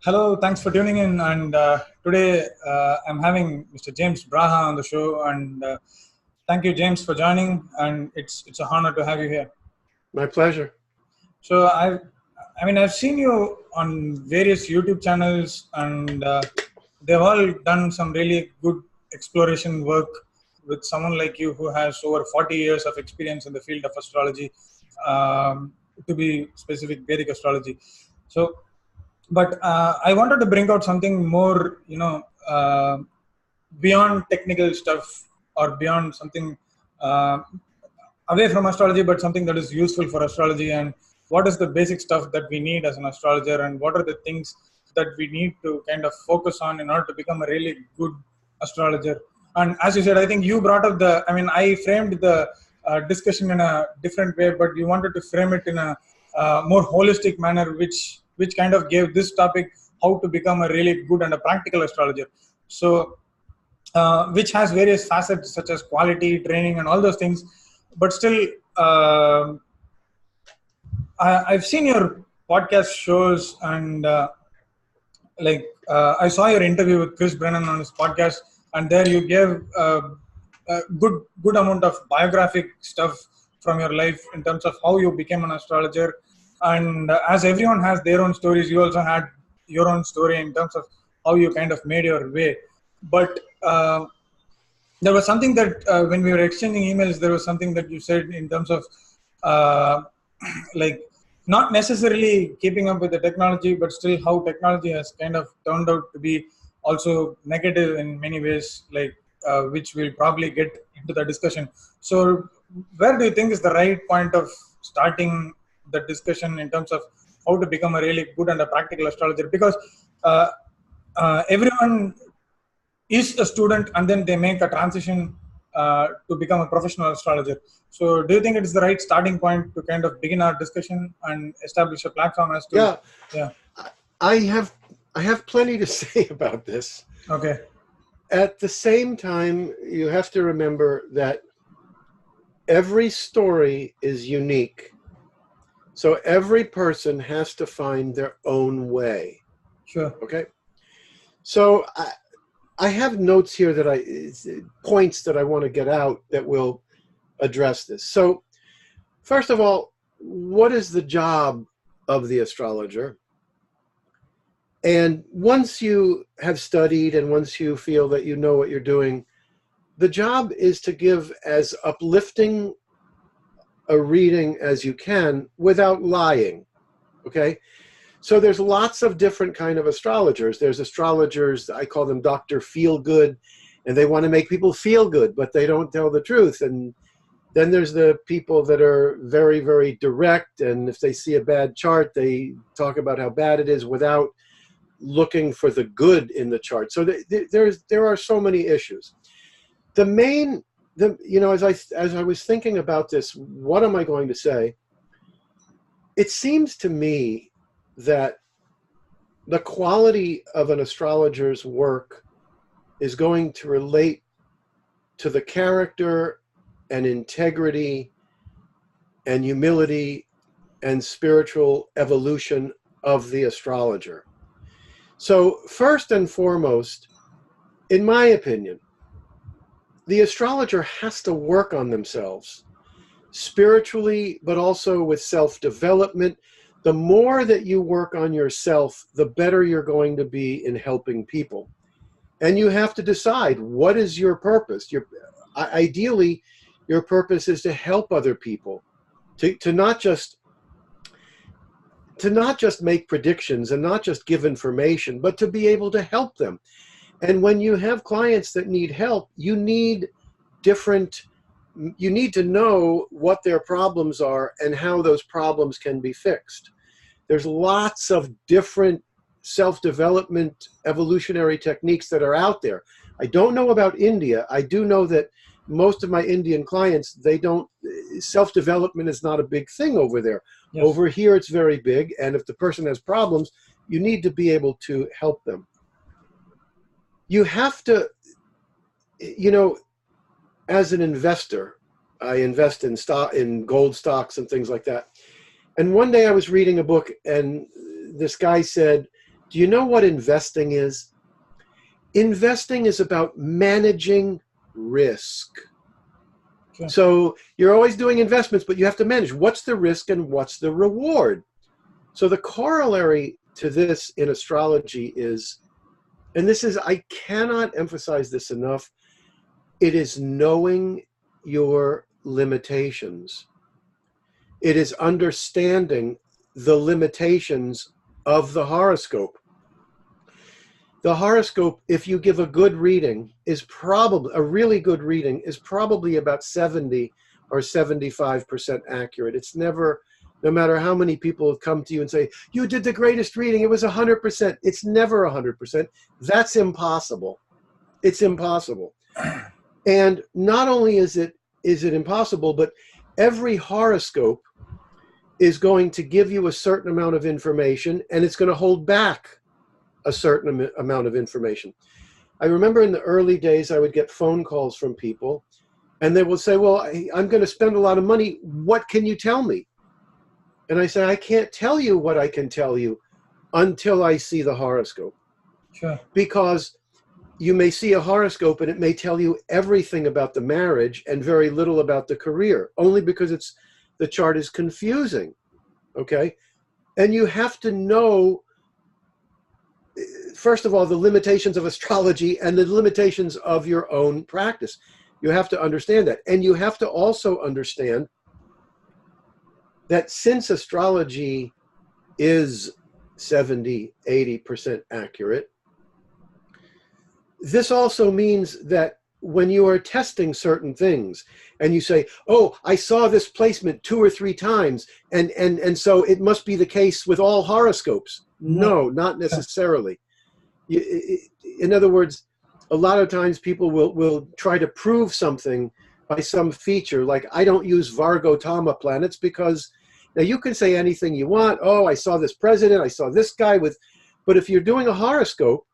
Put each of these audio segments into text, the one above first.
Hello, thanks for tuning in. And today I'm having Mr. James Braha on the show. And thank you, James, for joining. And it's an honor to have you here. My pleasure. So I've seen you on various YouTube channels, and they've all done some really good exploration work with someone like you who has over 40 years of experience in the field of astrology, to be specific, Vedic astrology. So but I wanted to bring out something more, beyond technical stuff or beyond something uh, away from astrology, but something that is useful for astrology. And what is the basic stuff that we need as an astrologer, and what are the things that we need to kind of focus on in order to become a really good astrologer. And as you said, I think you brought up I framed the discussion in a different way, but you wanted to frame it in a more holistic manner, which kind of gave this topic how to become a really good and a practical astrologer. So which has various facets such as quality, training, and all those things. But still, I've seen your podcast shows, and I saw your interview with Chris Brennan on his podcast, and there you gave a good amount of biographic stuff from your life in terms of how you became an astrologer. And as everyone has their own stories, you also had your own story in terms of how you kind of made your way. But there was something that when we were exchanging emails, there was something that you said in terms of uh, like not necessarily keeping up with the technology, but still how technology has kind of turned out to be also negative in many ways, which we'll probably get into the discussion. So where do you think is the right point of starting the discussion in terms of how to become a really good and a practical astrologer? Because uh, everyone is a student and then they make a transition to become a professional astrologer. So, do you think it is the right starting point to kind of begin our discussion and establish a platform as to, Yeah, yeah, I have I have plenty to say about this. okay, At the same time, you have to remember that every story is unique. So every person has to find their own way. sure, Okay? So I have notes here points that I want to get out that will address this. So first of all, what is the job of the astrologer? And once you have studied and once you feel that you know what you're doing, the job is to give as uplifting a reading as you can without lying. Okay? So there's lots of different kind of astrologers. There's astrologers, I call them Dr. Feel Good, and they want to make people feel good, but they don't tell the truth. And then there's the people that are very, very direct, and if they see a bad chart, they talk about how bad it is without looking for the good in the chart. So there are so many issues. As I was thinking about this, what am I going to say? It seems to me that the quality of an astrologer's work is going to relate to the character and integrity and humility and spiritual evolution of the astrologer. So first and foremost, in my opinion, the astrologer has to work on themselves spiritually, but also with self-development. The more that you work on yourself, the better you're going to be in helping people. And you have to decide, what is your purpose? Ideally, your purpose is to help other people, to not just make predictions and not just give information, but to be able to help them. And when you have clients that need help, you need to know what their problems are and how those problems can be fixed. There's lots of different self-development evolutionary techniques that are out there. I don't know about India. I do know that most of my Indian clients, self-development is not a big thing over there. Yes. Over here, it's very big. And if the person has problems, you need to be able to help them. You have to, as an investor, I invest in gold stocks and things like that. And one day I was reading a book, and this guy said, Do you know what investing is? Investing is about managing risk. Sure. So you're always doing investments, but you have to manage what's the risk and what's the reward. So the corollary to this in astrology is, and this is, I cannot emphasize this enough, it is knowing your limitations. It is understanding the limitations of the horoscope. The horoscope, if you give a good reading, is probably, a really good reading, is probably about 70 or 75% accurate. It's never, no matter how many people have come to you and say, you did the greatest reading, it was 100%. It's never 100%. That's impossible. It's impossible. And not only is it impossible, but every horoscope is going to give you a certain amount of information, and it's going to hold back a certain amount of information. I remember in the early days, I would get phone calls from people, and they would say, well, I'm going to spend a lot of money. What can you tell me? And I say, I can't tell you what I can tell you until I see the horoscope. Sure. Because you may see a horoscope and it may tell you everything about the marriage and very little about the career, only because the chart is confusing, okay? And you have to know, first of all, the limitations of astrology and the limitations of your own practice. You have to understand that. And you have to also understand that since astrology is 70, 80% accurate, this also means that when you are testing certain things and you say, oh, I saw this placement 2 or 3 times, and so it must be the case with all horoscopes. No, not necessarily. In other words, a lot of times people will try to prove something by some feature, like I don't use Vargotama planets because, now you can say anything you want. Oh, I saw this president, I saw this guy with, but if you're doing a horoscope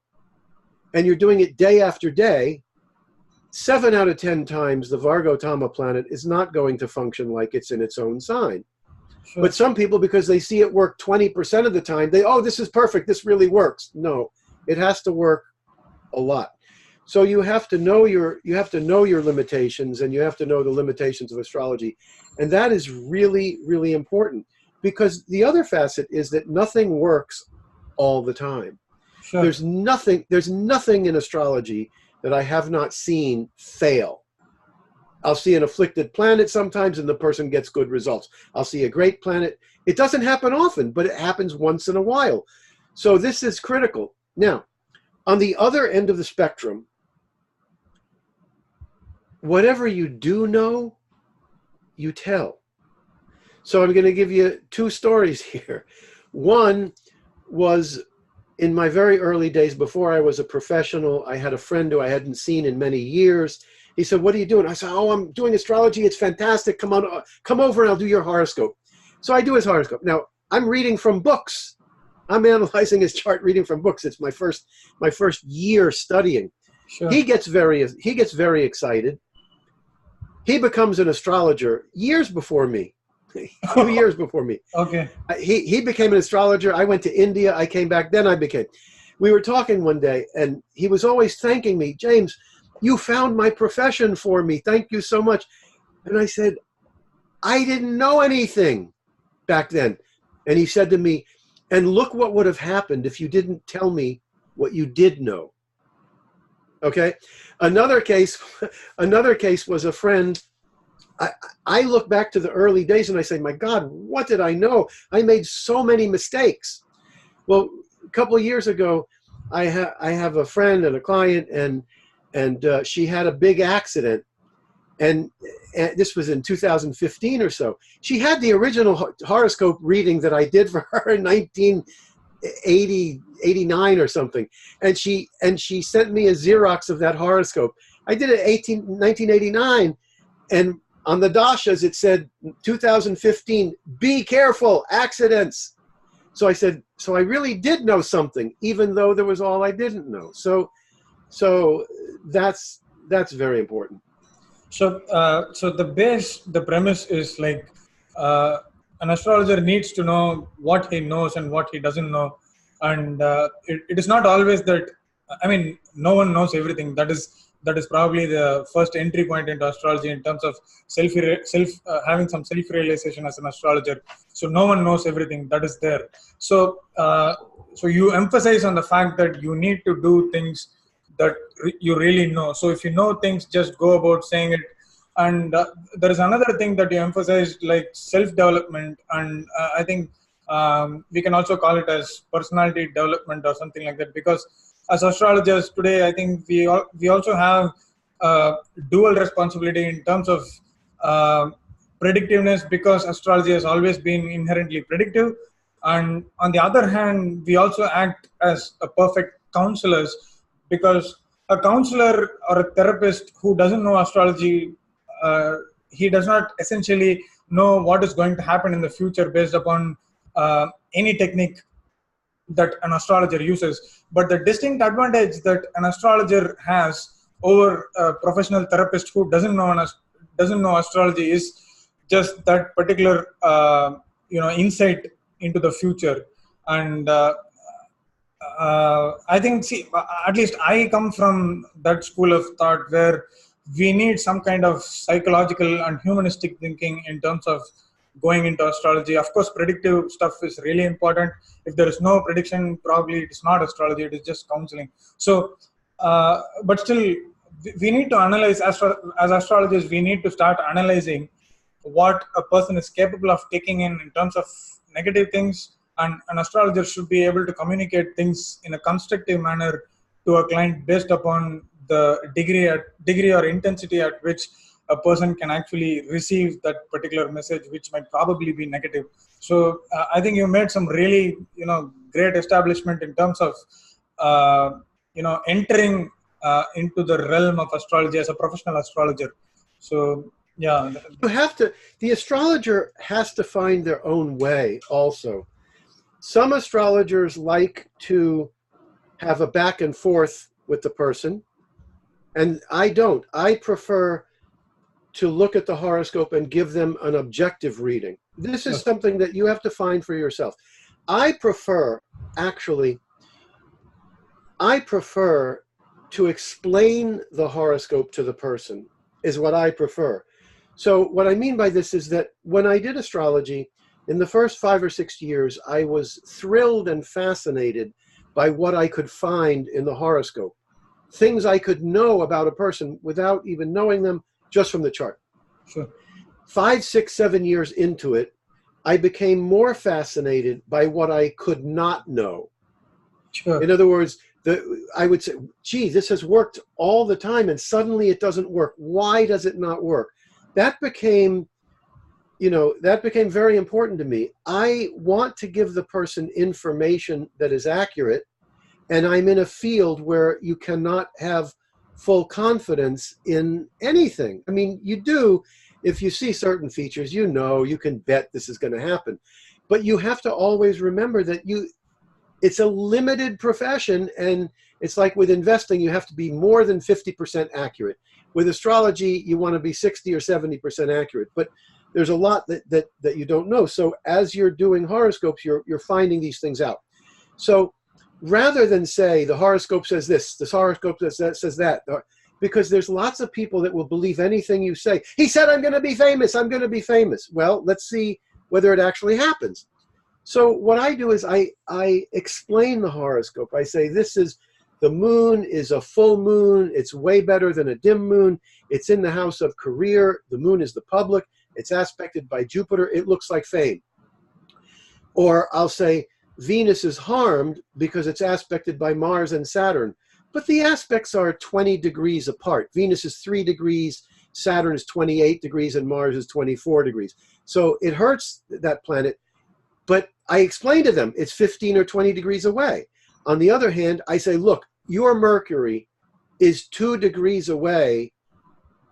and you're doing it day after day, 7 out of 10 times the Vargotama planet is not going to function like it's in its own sign. Sure. But some people, because they see it work 20% of the time, oh, this is perfect, this really works. No, it has to work a lot. So you have to know your limitations, and you have to know the limitations of astrology. And that is really, really important, because the other facet is that nothing works all the time. Sure. There's nothing in astrology that I have not seen fail. I'll see an afflicted planet sometimes and the person gets good results. I'll see a great planet. It doesn't happen often, but it happens once in a while. So this is critical. Now, on the other end of the spectrum, whatever you do know, you tell. So I'm going to give you 2 stories here. One was in my very early days before I was a professional. I had a friend who I hadn't seen in many years. He said, what are you doing? I said, oh, I'm doing astrology. It's fantastic. Come over and I'll do your horoscope. So I do his horoscope. Now, I'm reading from books. I'm analyzing his chart, reading from books. It's my first year studying. Sure. He gets very excited. He becomes an astrologer years before me. 2 years before me. Okay. He became an astrologer. I went to India. I came back. Then I became. We were talking one day, and he was always thanking me. James, you found my profession for me. Thank you so much. And I said, I didn't know anything back then. And he said to me, and look what would have happened if you didn't tell me what you did know. Okay. Another case was a friend. I look back to the early days and I say, my God, what did I know? I made so many mistakes. Well, a couple of years ago, I have a friend and a client, and she had a big accident. And this was in 2015 or so. She had the original horoscope reading that I did for her in 1989 or something. And she sent me a Xerox of that horoscope. I did it 1989. And on the dashas, it said 2015, be careful, accidents. So I said, so I really did know something, even though there was all I didn't know. So that's very important. So the premise is like an astrologer needs to know what he knows and what he doesn't know, and it is not always that. I mean, no one knows everything. That is probably the first entry point into astrology in terms of self having some self realization as an astrologer. So no one knows everything. That is there. So so you emphasize on the fact that you need to do things that you really know. So if you know things, just go about saying it. And there is another thing that you emphasized, like self development, and I think we can also call it as personality development or something like that, because as astrologers today, I think we also have dual responsibility in terms of uh, predictiveness, because astrology has always been inherently predictive, and on the other hand, we also act as a perfect counselors, because a counselor or a therapist who doesn't know astrology, uh, he does not essentially know what is going to happen in the future based upon any technique that an astrologer uses. But the distinct advantage that an astrologer has over a professional therapist who doesn't know astrology is just that particular insight into the future. And I think, see, at least I come from that school of thought where we need some kind of psychological and humanistic thinking in terms of going into astrology. Of course, predictive stuff is really important. If there is no prediction, probably it is not astrology, it is just counseling. So, but still, we need to analyze, as astrologers, we need to start analyzing what a person is capable of taking in terms of negative things, and an astrologer should be able to communicate things in a constructive manner to a client based upon the degree or intensity at which a person can actually receive that particular message, which might probably be negative. So I think you made some really great establishment in terms of entering into the realm of astrology as a professional astrologer. So yeah. You have to, the astrologer has to find their own way also. Some astrologers like to have a back and forth with the person, and I don't. I prefer to look at the horoscope and give them an objective reading. This is something that you have to find for yourself. I prefer to explain the horoscope to the person, is what I prefer. So what I mean by this is that when I did astrology, in the first 5 or 6 years, I was thrilled and fascinated by what I could find in the horoscope. Things I could know about a person without even knowing them, just from the chart. Sure. 5, 6, 7 years into it, I became more fascinated by what I could not know. Sure. In other words, I would say, gee, this has worked all the time, and suddenly it doesn't work. Why does it not work? That became very important to me. I want to give the person information that is accurate, and I'm in a field where you cannot have full confidence in anything. I mean, you do, if you see certain features, you can bet this is going to happen. But you have to always remember that it's a limited profession, and it's like with investing, you have to be more than 50% accurate. With astrology, you want to be 60 or 70% accurate, but there's a lot that you don't know. So as you're doing horoscopes, you're finding these things out. So rather than say the horoscope says this horoscope says that, because there's lots of people that will believe anything you say. He said, I'm going to be famous. I'm going to be famous. Well, let's see whether it actually happens. So what I do is I explain the horoscope. I say, the moon is a full moon. It's way better than a dim moon. It's in the house of career. The moon is the public. It's aspected by Jupiter. It looks like fame. Or I'll say, Venus is harmed because it's aspected by Mars and Saturn. But the aspects are 20 degrees apart. Venus is 3 degrees, Saturn is 28 degrees, and Mars is 24 degrees. So it hurts that planet. But I explain to them it's 15 or 20 degrees away. On the other hand, I say, look, your Mercury is 2 degrees away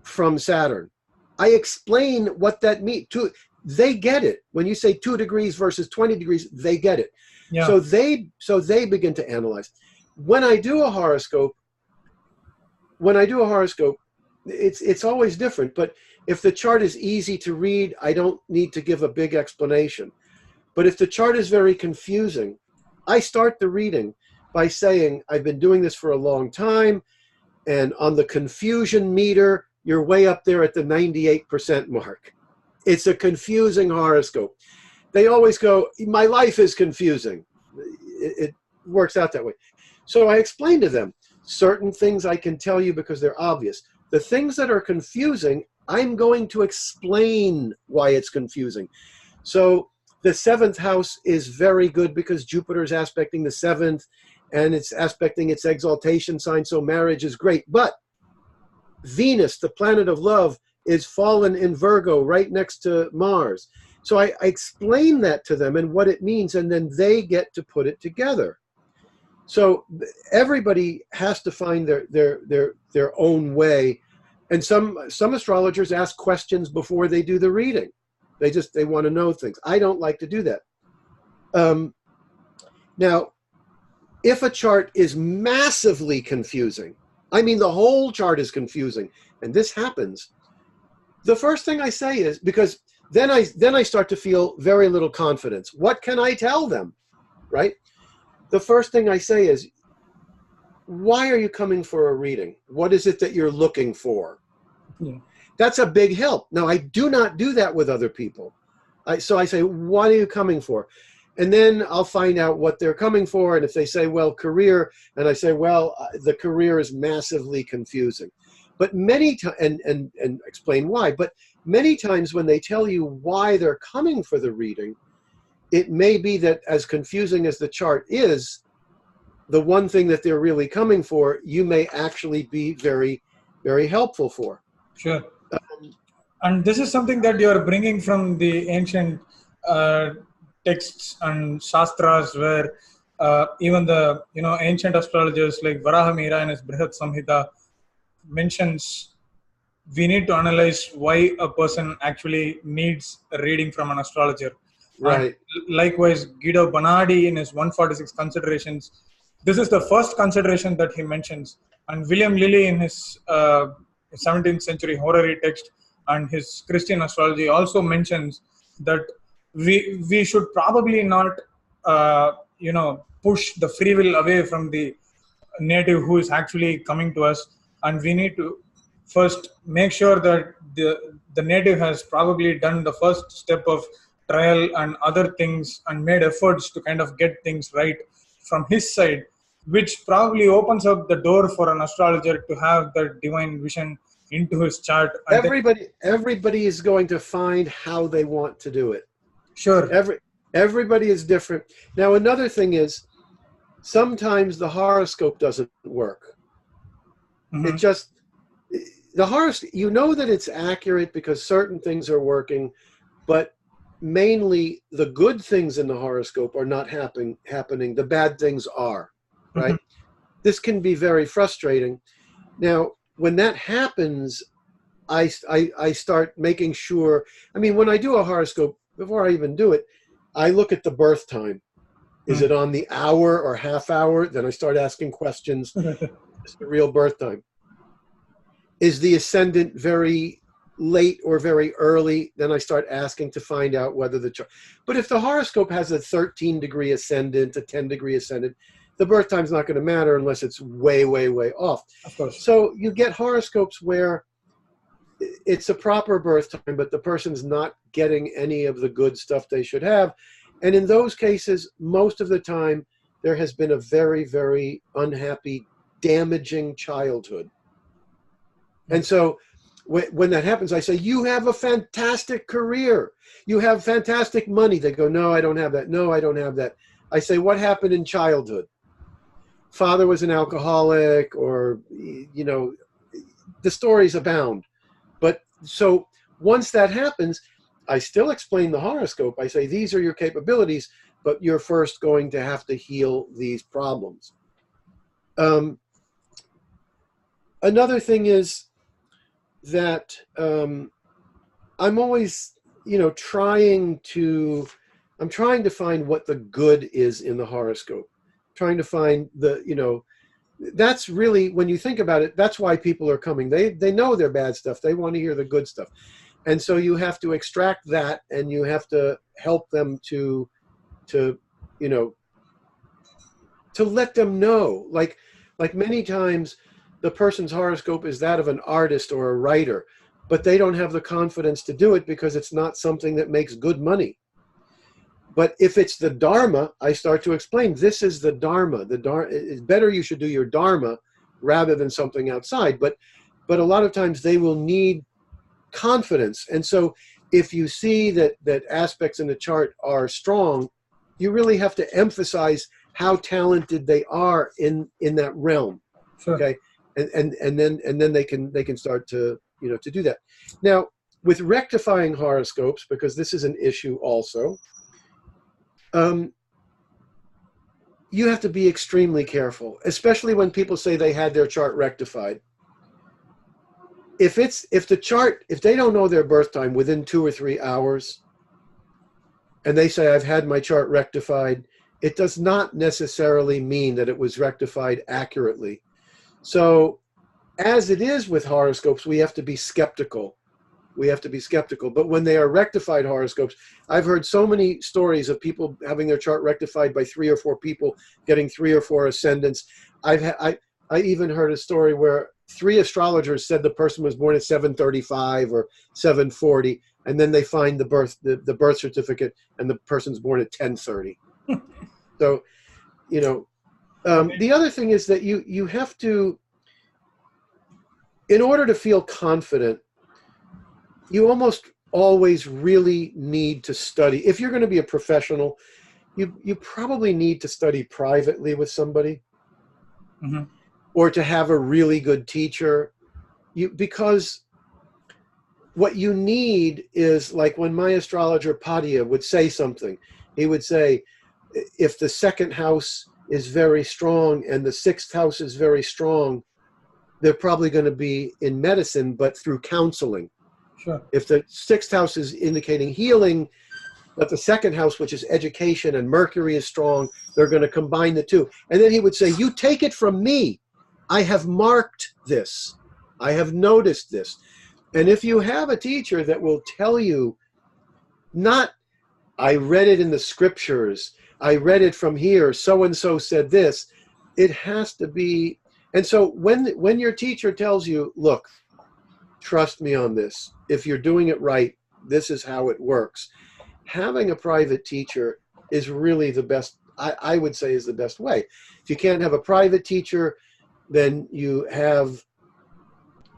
from Saturn. I explain what that means. They get it. When you say 2 degrees versus 20 degrees, they get it. Yeah. So they begin to analyze. When I do a horoscope, it's always different. But if the chart is easy to read, I don't need to give a big explanation. But if the chart is very confusing, I start the reading by saying, I've been doing this for a long time, and on the confusion meter, you're way up there at the 98% mark. It's a confusing horoscope. They always go, my life is confusing. It works out that way. So I explain to them, certain things I can tell you because they're obvious. The things that are confusing, I'm going to explain why it's confusing. So the seventh house is very good because Jupiter is aspecting the seventh, and it's aspecting its exaltation sign, so marriage is great. But Venus, the planet of love, is fallen in Virgo right next to Mars. So I explain that to them and what it means, and then they get to put it together. So everybody has to find their own way. And some astrologers ask questions before they do the reading. They want to know things. I don't like to do that. Now, if a chart is massively confusing, I mean the whole chart is confusing, and this happens, the first thing I say is, because then I start to feel very little confidence. What can I tell them, right? The first thing I say is, why are you coming for a reading? What is it that you're looking for? Yeah. That's a big help. Now, I do not do that with other people. So I say, what are you coming for? And then I'll find out what they're coming for. And if they say, well, career, and I say, well, the career is massively confusing. But many times, and explain why, but many times when they tell you why they're coming for the reading, it may be that as confusing as the chart is, the one thing that they're really coming for, you may actually be very, very helpful for. Sure. And this is something that you are bringing from the ancient texts and shastras, where even the ancient astrologers like Varaha Mihira in his Brihat Samhita mentions we need to analyze why a person actually needs a reading from an astrologer. Right. And likewise, Guido Bonardi in his 146 considerations, this is the first consideration that he mentions. And William Lilly in his 17th century horary text and his Christian astrology also mentions that we should probably not push the free will away from the native who is actually coming to us, and we need to first make sure that the native has probably done the first step of trial and other things and made efforts to kind of get things right from his side, which probably opens up the door for an astrologer to have that divine vision into his chart. And everybody is going to find how they want to do it. Sure. Everybody is different. Now, another thing is, sometimes the horoscope doesn't work. Mm-hmm. It just, the horoscope, you know that it's accurate because certain things are working, but mainly the good things in the horoscope are not happening. The bad things are, right? Mm-hmm. This can be very frustrating. Now, when that happens, I start making sure, I mean, when I do a horoscope, before I even do it, I look at the birth time. Is it on the hour or half hour? Then I start asking questions. Is the real birth time? Is the ascendant very late or very early? Then I start asking to find out whether the chart. But if the horoscope has a 13-degree ascendant, a 10-degree ascendant, the birth time's not going to matter unless it's way, way, way off. Of course. So you get horoscopes where it's a proper birth time, but the person's not getting any of the good stuff they should have. And in those cases, most of the time, there has been a very, very unhappy, damaging childhood. And so when that happens, I say, you have a fantastic career. You have fantastic money. They go, no, I don't have that. No, I don't have that. I say, what happened in childhood? Father was an alcoholic, or, the stories abound. But so once that happens, I still explain the horoscope. I say, these are your capabilities, but you're first going to have to heal these problems. Another thing is that I'm always, trying to find what the good is in the horoscope, trying to find that's really, when you think about it, that's why people are coming. They know their bad stuff. They want to hear the good stuff. And so you have to extract that, and you have to help them to to let them know. Like many times, the person's horoscope is that of an artist or a writer, but they don't have the confidence to do it because it's not something that makes good money. But if it's the Dharma, I start to explain, this is the Dharma. It's better you should do your Dharma rather than something outside. But a lot of times they will need confidence. And so if you see that aspects in the chart are strong, you really have to emphasize how talented they are in that realm. Sure. Okay. And then they can start to, to do that. Now, with rectifying horoscopes, because this is an issue also, you have to be extremely careful, especially when people say they had their chart rectified. If they don't know their birth time within 2 or 3 hours, and they say, I've had my chart rectified, it does not necessarily mean that it was rectified accurately. So, as it is with horoscopes, we have to be skeptical. But when they are rectified horoscopes, I've heard so many stories of people having their chart rectified by 3 or 4 people, getting 3 or 4 ascendants. I even heard a story where 3 astrologers said the person was born at 7:35 or 7:40, and then they find the birth certificate, and the person's born at 10:30. So, the other thing is that you have to, in order to feel confident, you almost always really need to study. If you're going to be a professional, you probably need to study privately with somebody, Mm-hmm. or to have a really good teacher. Because what you need is, like when my astrologer Padilla would say something, he would say, if the 2nd house is very strong and the 6th house is very strong, they're probably going to be in medicine, but through counseling. Sure. If the 6th house is indicating healing, but the 2nd house, which is education, and Mercury is strong, they're going to combine the two. And then he would say, you take it from me. I have marked this. I have noticed this. And if you have a teacher that will tell you, not, I read it in the scriptures, I read it from here, so-and-so said this, it has to be. And so when your teacher tells you, look, trust me on this, if you're doing it right, this is how it works. Having a private teacher is really the best, I would say, is the best way. If you can't have a private teacher, then you have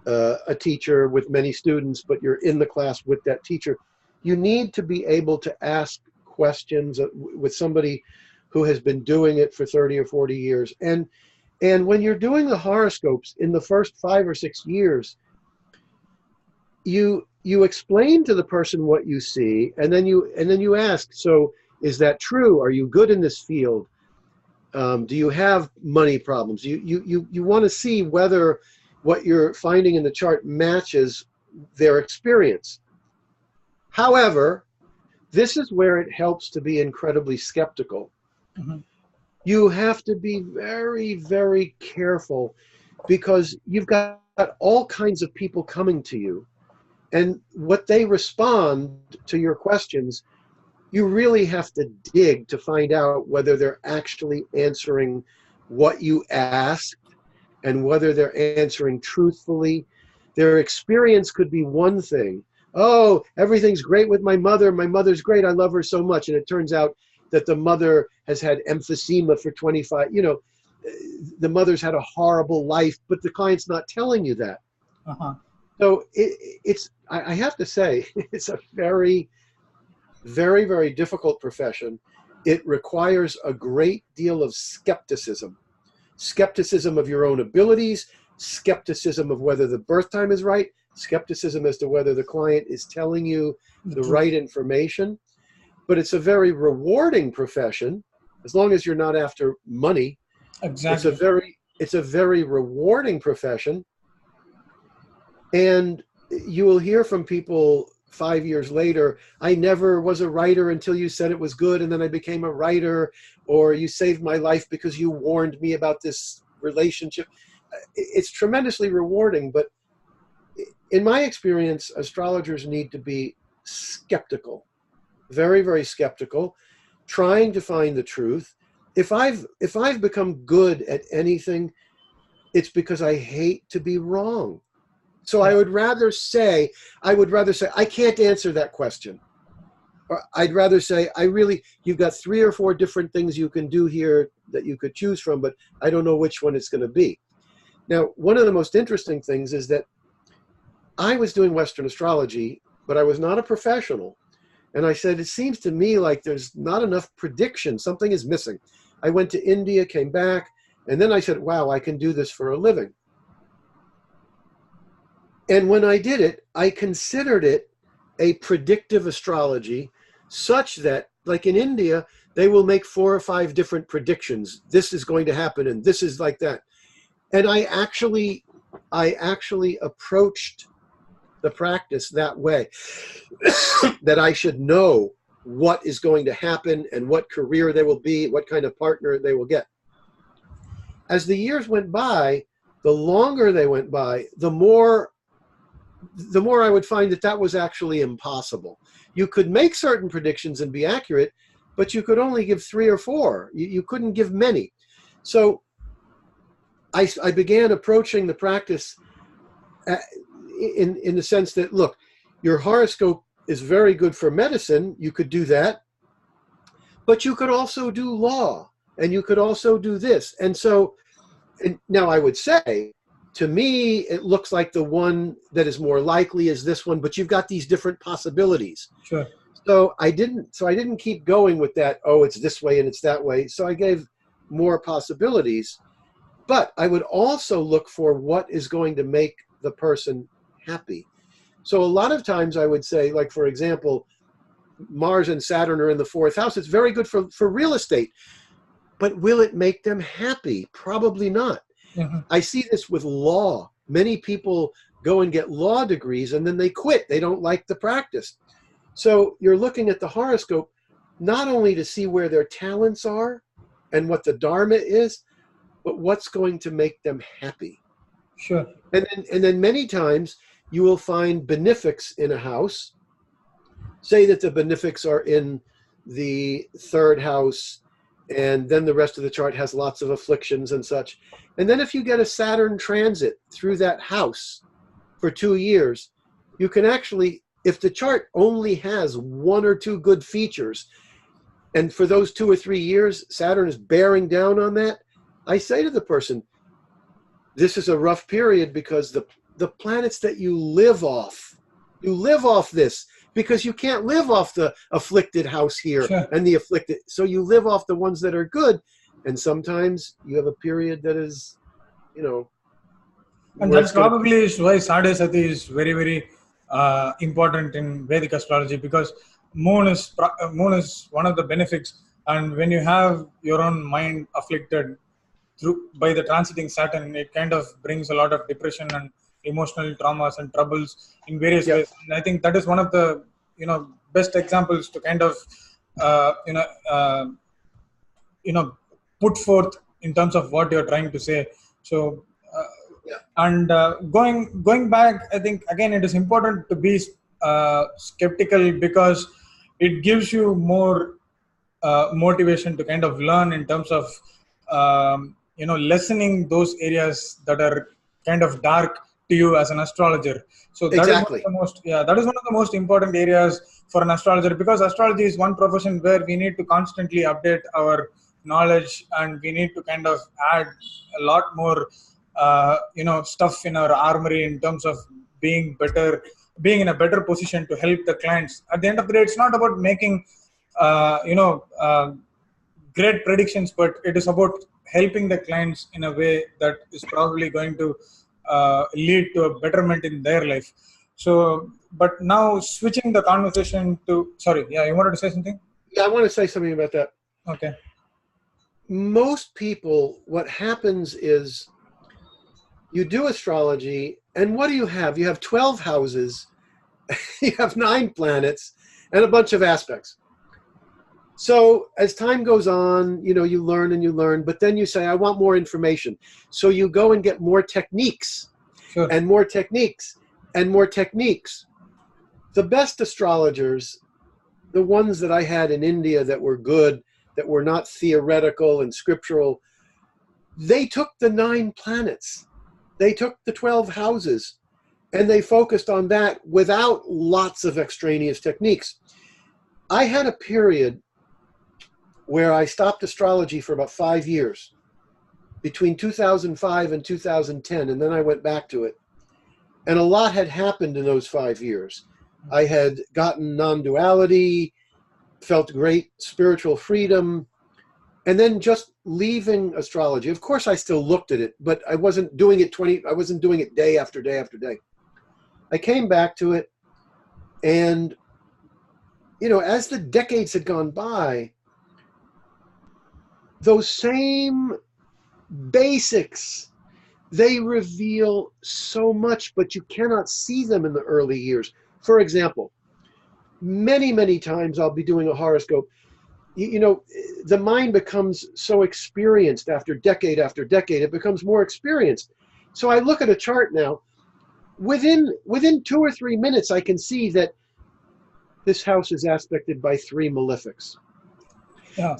a teacher with many students, but you're in the class with that teacher. You need to be able to ask questions with somebody who has been doing it for 30 or 40 years. And when you're doing the horoscopes in the first 5 or 6 years, you explain to the person what you see, and then you ask, so is that true? Are you good in this field? Do you have money problems? You want to see whether what you're finding in the chart matches their experience. However, this is where it helps to be incredibly skeptical. Mm-hmm. You have to be very, very careful, because you've got all kinds of people coming to you. And what they respond to your questions, you really have to dig to find out whether they're actually answering what you asked and whether they're answering truthfully. Their experience could be one thing. Oh, everything's great with my mother. My mother's great. I love her so much. And it turns out that the mother has had emphysema for 25, the mother's had a horrible life, but the client's not telling you that. Uh-huh. So I have to say, it's a very, very, very difficult profession. It requires a great deal of skepticism. Skepticism of your own abilities, skepticism of whether the birth time is right, skepticism as to whether the client is telling you the right information. But it's a very rewarding profession, as long as you're not after money. Exactly. It's a very rewarding profession. And you will hear from people 5 years later, I never was a writer until you said it was good, and then I became a writer, or you saved my life because you warned me about this relationship. It's tremendously rewarding, but in my experience, astrologers need to be skeptical, very, very skeptical, trying to find the truth. if I've become good at anything, it's because I hate to be wrong. So I would rather say, I can't answer that question. Or I'd rather say, you've got 3 or 4 different things you can do here that you could choose from, but I don't know which one it's going to be. Now, one of the most interesting things is that I was doing Western astrology, but I was not a professional. And I said, it seems to me like there's not enough prediction. Something is missing. I went to India, came back, and then I said, wow, I can do this for a living. And when I did it, I considered it a predictive astrology, such that, like in India, they will make 4 or 5 different predictions. This is going to happen, and this is like that. And I actually approached the practice that way, that I should know what is going to happen and what career they will be, what kind of partner they will get. As the years went by, the longer they went by, the more I would find that was actually impossible. You could make certain predictions and be accurate, but you could only give 3 or 4. You couldn't give many. So I began approaching the practice in the sense that, look, your horoscope is very good for medicine. You could do that, but you could also do law, and you could also do this. And so, and now I would say, to me, it looks like the one that is more likely is this one, but you've got these different possibilities. Sure. So I didn't keep going with that, oh, it's this way and it's that way. So I gave more possibilities, but I would also look for what is going to make the person happy. So a lot of times I would say, like, for example, Mars and Saturn are in the 4th house. It's very good for real estate, but will it make them happy? Probably not. Mm-hmm. I see this with law. Many people go and get law degrees and then they quit. They don't like the practice. So you're looking at the horoscope not only to see where their talents are and what the dharma is, but what's going to make them happy. Sure. And then many times you will find benefics in a house. Say that the benefics are in the 3rd house, and then the rest of the chart has lots of afflictions and such. And then if you get a Saturn transit through that house for 2 years, you can actually, if the chart only has 1 or 2 good features, and for those 2 or 3 years, Saturn is bearing down on that, I say to the person, this is a rough period because the planets that you live off this, because you can't live off the afflicted house here. Sure. And the afflicted. So you live off the ones that are good. And sometimes you have a period that is, And that's probably why Sadhe Sati is very, very important in Vedic astrology, because moon is one of the benefics. And when you have your own mind afflicted by the transiting Saturn, it kind of brings a lot of depression and emotional traumas and troubles in various ways. And I think that is one of the best examples to kind of put forth in terms of what you're trying to say. So and going back, I think again it is important to be skeptical, because it gives you more motivation to kind of learn in terms of lessening those areas that are kind of dark to you as an astrologer. So that exactly. That is one of the most important areas for an astrologer, because astrology is one profession where we need to constantly update our knowledge, and we need to kind of add a lot more stuff in our armory in terms of being in a better position to help the clients. At the end of the day, it's not about making great predictions, but it is about helping the clients in a way that is probably going to lead to a betterment in their life. So, but now switching the conversation to, you wanted to say something? Yeah, I want to say something about that. Okay. Most people, what happens is you do astrology, and what do you have? You have 12 houses, you have 9 planets, and a bunch of aspects. So as time goes on, you learn and you learn, but then you say, I want more information. So you go and get more techniques. Sure. And more techniques and more techniques. The best astrologers, the ones that I had in India that were good, that were not theoretical and scriptural. They took the 9 planets, they took the 12 houses, and they focused on that without lots of extraneous techniques. I had a period where I stopped astrology for about 5 years, between 2005 and 2010, and then I went back to it. And a lot had happened in those 5 years. I had gotten non-duality, felt great spiritual freedom, and then just leaving astrology. Of course, I still looked at it, but I wasn't doing it day after day after day. I came back to it, and as the decades had gone by, those same basics, they reveal so much, but you cannot see them in the early years. For example, many, many times I'll be doing a horoscope. The mind becomes so experienced after decade, it becomes more experienced. So I look at a chart now, within 2 or 3 minutes, I can see that this house is aspected by 3 malefics. Yeah.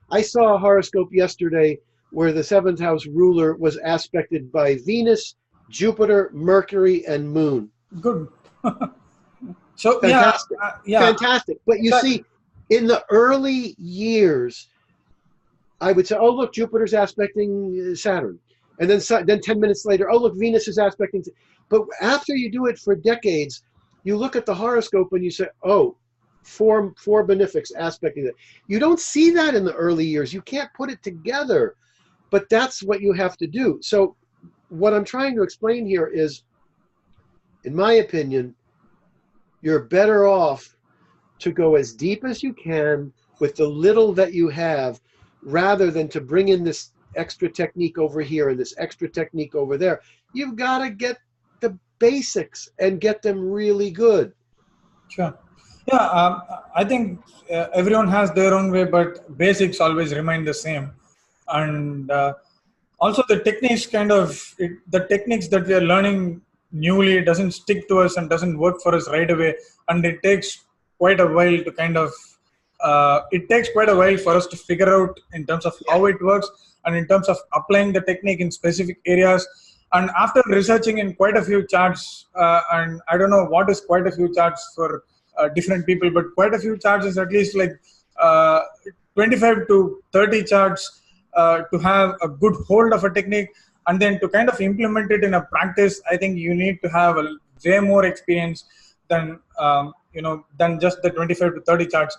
I saw a horoscope yesterday where the 7th house ruler was aspected by Venus, Jupiter, Mercury, and Moon. Good. So fantastic. Yeah. Fantastic. But you see, in the early years, I would say, oh, look, Jupiter's aspecting Saturn. And then 10 minutes later, oh, look, Venus is aspecting. But after you do it for decades, you look at the horoscope and you say, oh, four benefics aspecting that. You don't see that in the early years. You can't put it together. But that's what you have to do. So what I'm trying to explain here is, in my opinion, you're better off to go as deep as you can with the little that you have, rather than to bring in this extra technique over here and this extra technique over there. You've got to get the basics and get them really good. Sure. Yeah, I think everyone has their own way, but basics always remain the same. And also the techniques the techniques that we are learning newly doesn't stick to us and doesn't work for us right away. And it takes quite a while to for us to figure out in terms of how it works and in terms of applying the technique in specific areas. And after researching in quite a few charts, and I don't know what is quite a few charts for different people, but quite a few charts is at least like 25 to 30 charts to have a good hold of a technique, and then to kind of implement it in a practice. I think you need to have a way more experience than just the 25 to 30 charts.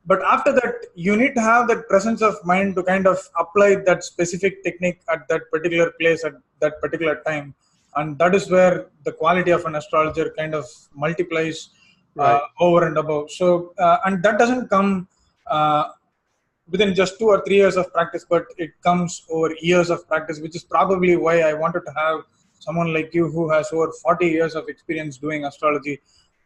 But after that, you need to have that presence of mind to kind of apply that specific technique at that particular place at that particular time. And that is where the quality of an astrologer kind of multiplies over and above. So, and that doesn't come within just 2 or 3 years of practice, but it comes over years of practice, which is probably why I wanted to have someone like you who has over 40 years of experience doing astrology.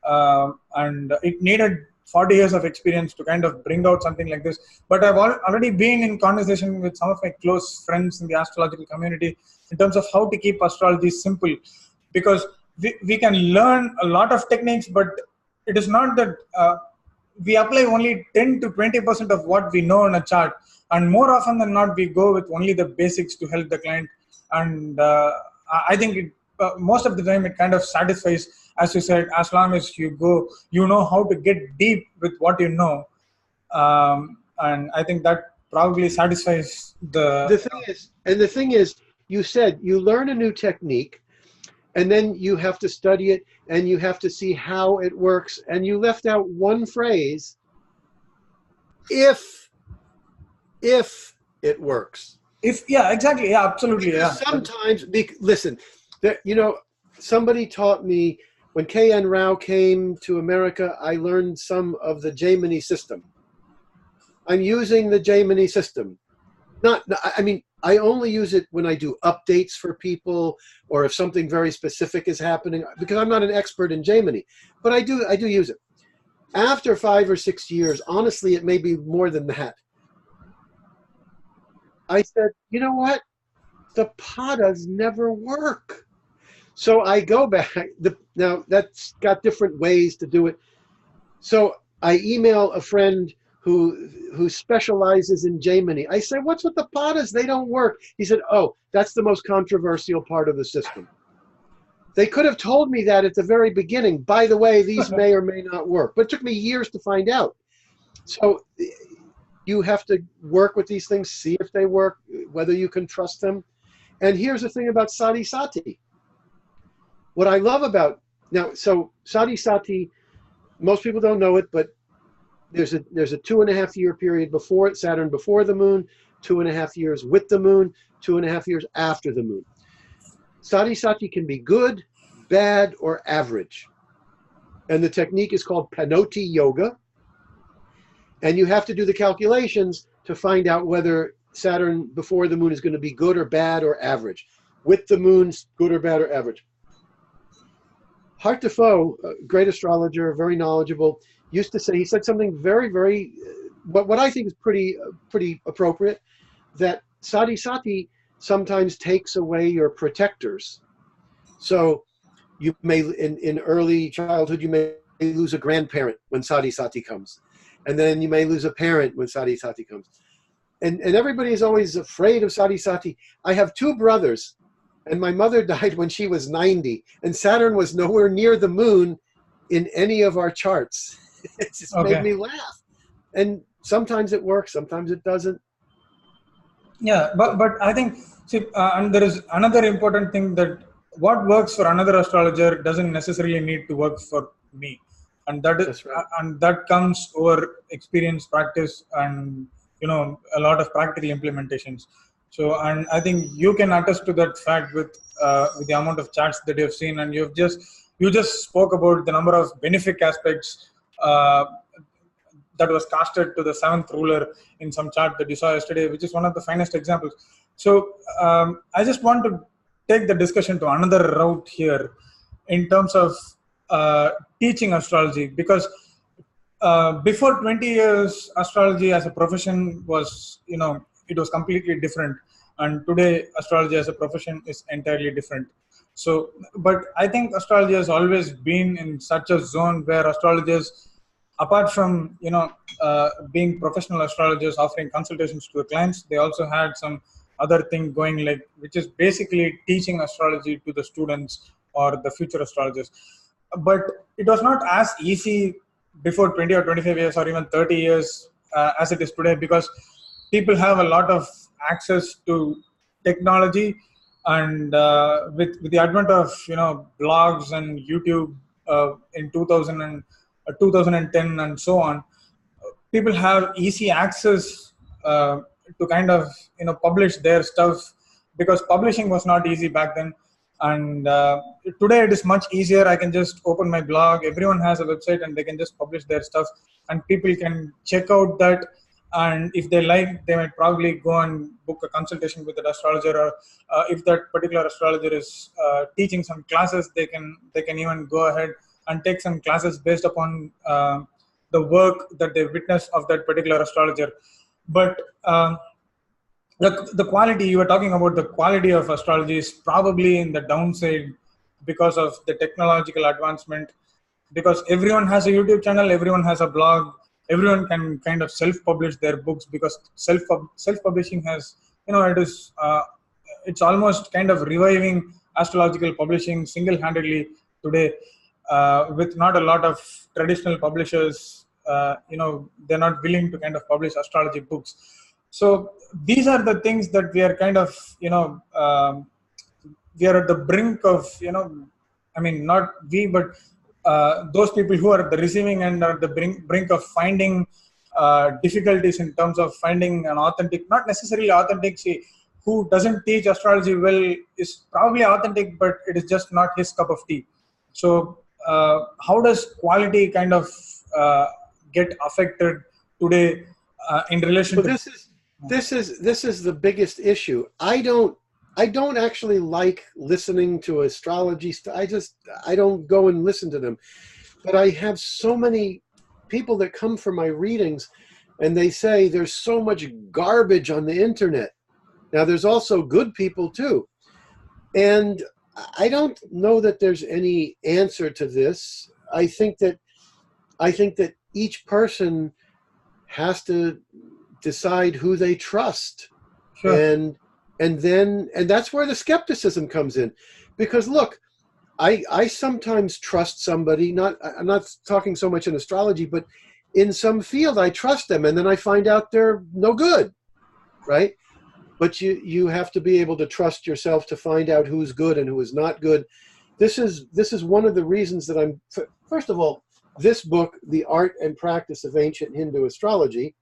And it needed 40 years of experience to kind of bring out something like this. But I've already been in conversation with some of my close friends in the astrological community in terms of how to keep astrology simple, because we can learn a lot of techniques, but it is not that we apply only 10 to 20% of what we know in a chart. And more often than not, we go with only the basics to help the client. And I think most of the time it kind of satisfies, as you said, as long as you know how to get deep with what you know. And I think that probably satisfies the thing is, you said you learn a new technique, and then you have to study it, and you have to see how it works. And you left out one phrase: if it works. Exactly. Yeah, absolutely. Because sometimes, listen, somebody taught me when K.N. Rao came to America, I learned some of the Gemini system. I'm using the Gemini system. I only use it when I do updates for people, or if something very specific is happening, because I'm not an expert in Gemini, but I do use it. After 5 or 6 years, honestly, it may be more than that, I said, you know what? The padas never work. So I go back. Now, that's got different ways to do it. So I email a friend who specializes in Gemini. I said, what's with the Padas? They don't work. He said, oh, that's the most controversial part of the system. They could have told me that at the very beginning. By the way, these may or may not work. But it took me years to find out. So you have to work with these things, see if they work, whether you can trust them. And here's the thing about Sati Sati. What I love about, now, so Sati Sati, most people don't know it, but there's a 2.5 year period before it, Saturn before the moon, 2.5 years with the moon, 2.5 years after the moon. Sati Sati can be good, bad, or average. And the technique is called Panoti Yoga. And you have to do the calculations to find out whether Saturn before the moon is going to be good or bad or average. With the moon, good or bad or average. Hart Defoe, a great astrologer, very knowledgeable, used to say, he said something very, very, what I think is pretty appropriate, that Sati Sati sometimes takes away your protectors. So you may, in early childhood, you may lose a grandparent when Sati Sati comes. And then you may lose a parent when Sati Sati comes. And everybody is always afraid of Sati Sati. I have 2 brothers, and my mother died when she was 90, and Saturn was nowhere near the moon in any of our charts. It just made me laugh. And sometimes it works, sometimes it doesn't. Yeah, but I think, see, and there is another important thing, that what works for another astrologer doesn't necessarily need to work for me. And that is, right. And that comes over experience, practice, and a lot of practical implementations. So, and I think you can attest to that fact with the amount of charts that you've seen, and you just spoke about the number of benefic aspects that was casted to the 7th ruler in some chart that you saw yesterday, which is one of the finest examples. So, I just want to take the discussion to another route here in terms of teaching astrology, because before 20 years, astrology as a profession was, it was completely different. And today, astrology as a profession is entirely different. So, but I think astrology has always been in such a zone where astrologers, apart from, being professional astrologers offering consultations to the clients, they also had some other thing going, like, which is basically teaching astrology to the students or the future astrologers. But it was not as easy before 20 or 25 years or even 30 years as it is today, because people have a lot of access to technology, and with the advent of blogs and YouTube in 2010 and so on, people have easy access to kind of publish their stuff, because publishing was not easy back then. And today it is much easier. I can just open my blog. Everyone has a website and they can just publish their stuff, and people can check out that. And if they like, they might probably go and book a consultation with an astrologer, or if that particular astrologer is teaching some classes, they can even go ahead and take some classes based upon the work that they witnessed of that particular astrologer. But the quality, you were talking about, the quality of astrology is probably in the downside because of the technological advancement, because everyone has a YouTube channel, everyone has a blog, everyone can kind of self-publish their books, because self-publishing has, it's almost kind of reviving astrological publishing single-handedly today, with not a lot of traditional publishers, they're not willing to kind of publish astrology books. So these are the things that we are kind of, we are at the brink of, not we, but those people who are at the receiving end are at the brink of finding difficulties in terms of finding an authentic, not necessarily authentic, who doesn't teach astrology well is probably authentic, but it is just not his cup of tea. So how does quality kind of get affected today in relation to... This is the biggest issue. I don't actually like listening to astrology. I don't go and listen to them. But I have so many people that come for my readings, and they say there's so much garbage on the internet. Now, there's also good people too. And I don't know that there's any answer to this. I think that each person has to decide who they trust. Sure. And that's where the skepticism comes in. Because look, I sometimes trust somebody, I'm not talking so much in astrology, but in some field I trust them, and then I find out they're no good, right? But you have to be able to trust yourself to find out who's good and who is not good. This is one of the reasons that I'm, first of all, this book, The Art and Practice of Ancient Hindu Astrology,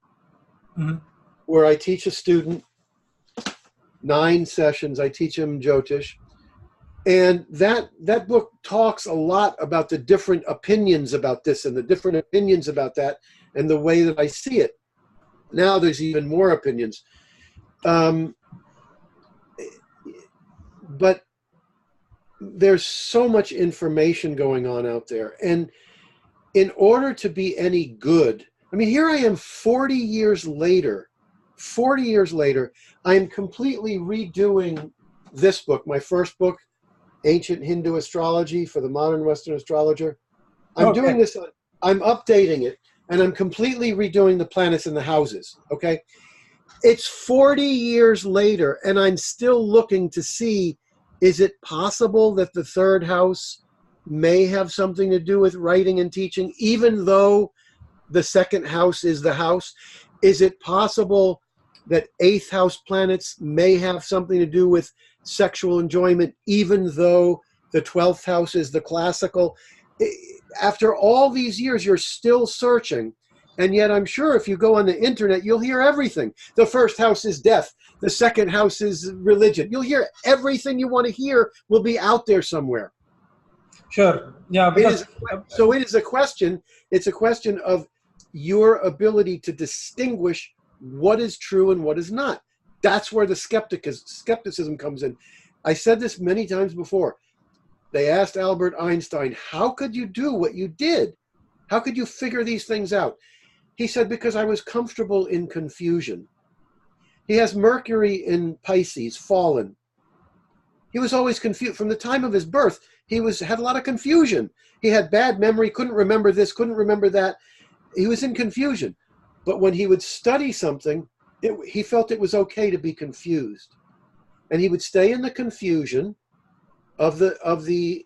where I teach a student 9 sessions, I teach him Jyotish, and that book talks a lot about the different opinions about this and the different opinions about that and the way that I see it. Now there's even more opinions. But there's so much information going on out there. And in order to be any good, I mean, here I am 40 years later, I'm completely redoing this book, my first book, Ancient Hindu Astrology for the Modern Western Astrologer. I'm doing this, I'm updating it, and I'm completely redoing the planets and the houses, okay? It's 40 years later, and I'm still looking to see, is it possible that the third house may have something to do with writing and teaching, even though the second house is the house? Is it possible that 8th house planets may have something to do with sexual enjoyment, even though the 12th house is the classical? After all these years, you're still searching. And yet I'm sure if you go on the internet, you'll hear everything. The first house is death. The second house is religion. You'll hear everything you want to hear will be out there somewhere. Sure. Yeah. Because so it is a question. It's a question of your ability to distinguish what is true and what is not. That's where the skepticism comes in. I said this many times before. They asked Albert Einstein, how could you do what you did? How could you figure these things out? He said, because I was comfortable in confusion. He has Mercury in Pisces, fallen. He was always confused. From the time of his birth, he had a lot of confusion. He had bad memory, couldn't remember this, couldn't remember that. He was in confusion. But when he would study something, he felt it was okay to be confused. And he would stay in the confusion of the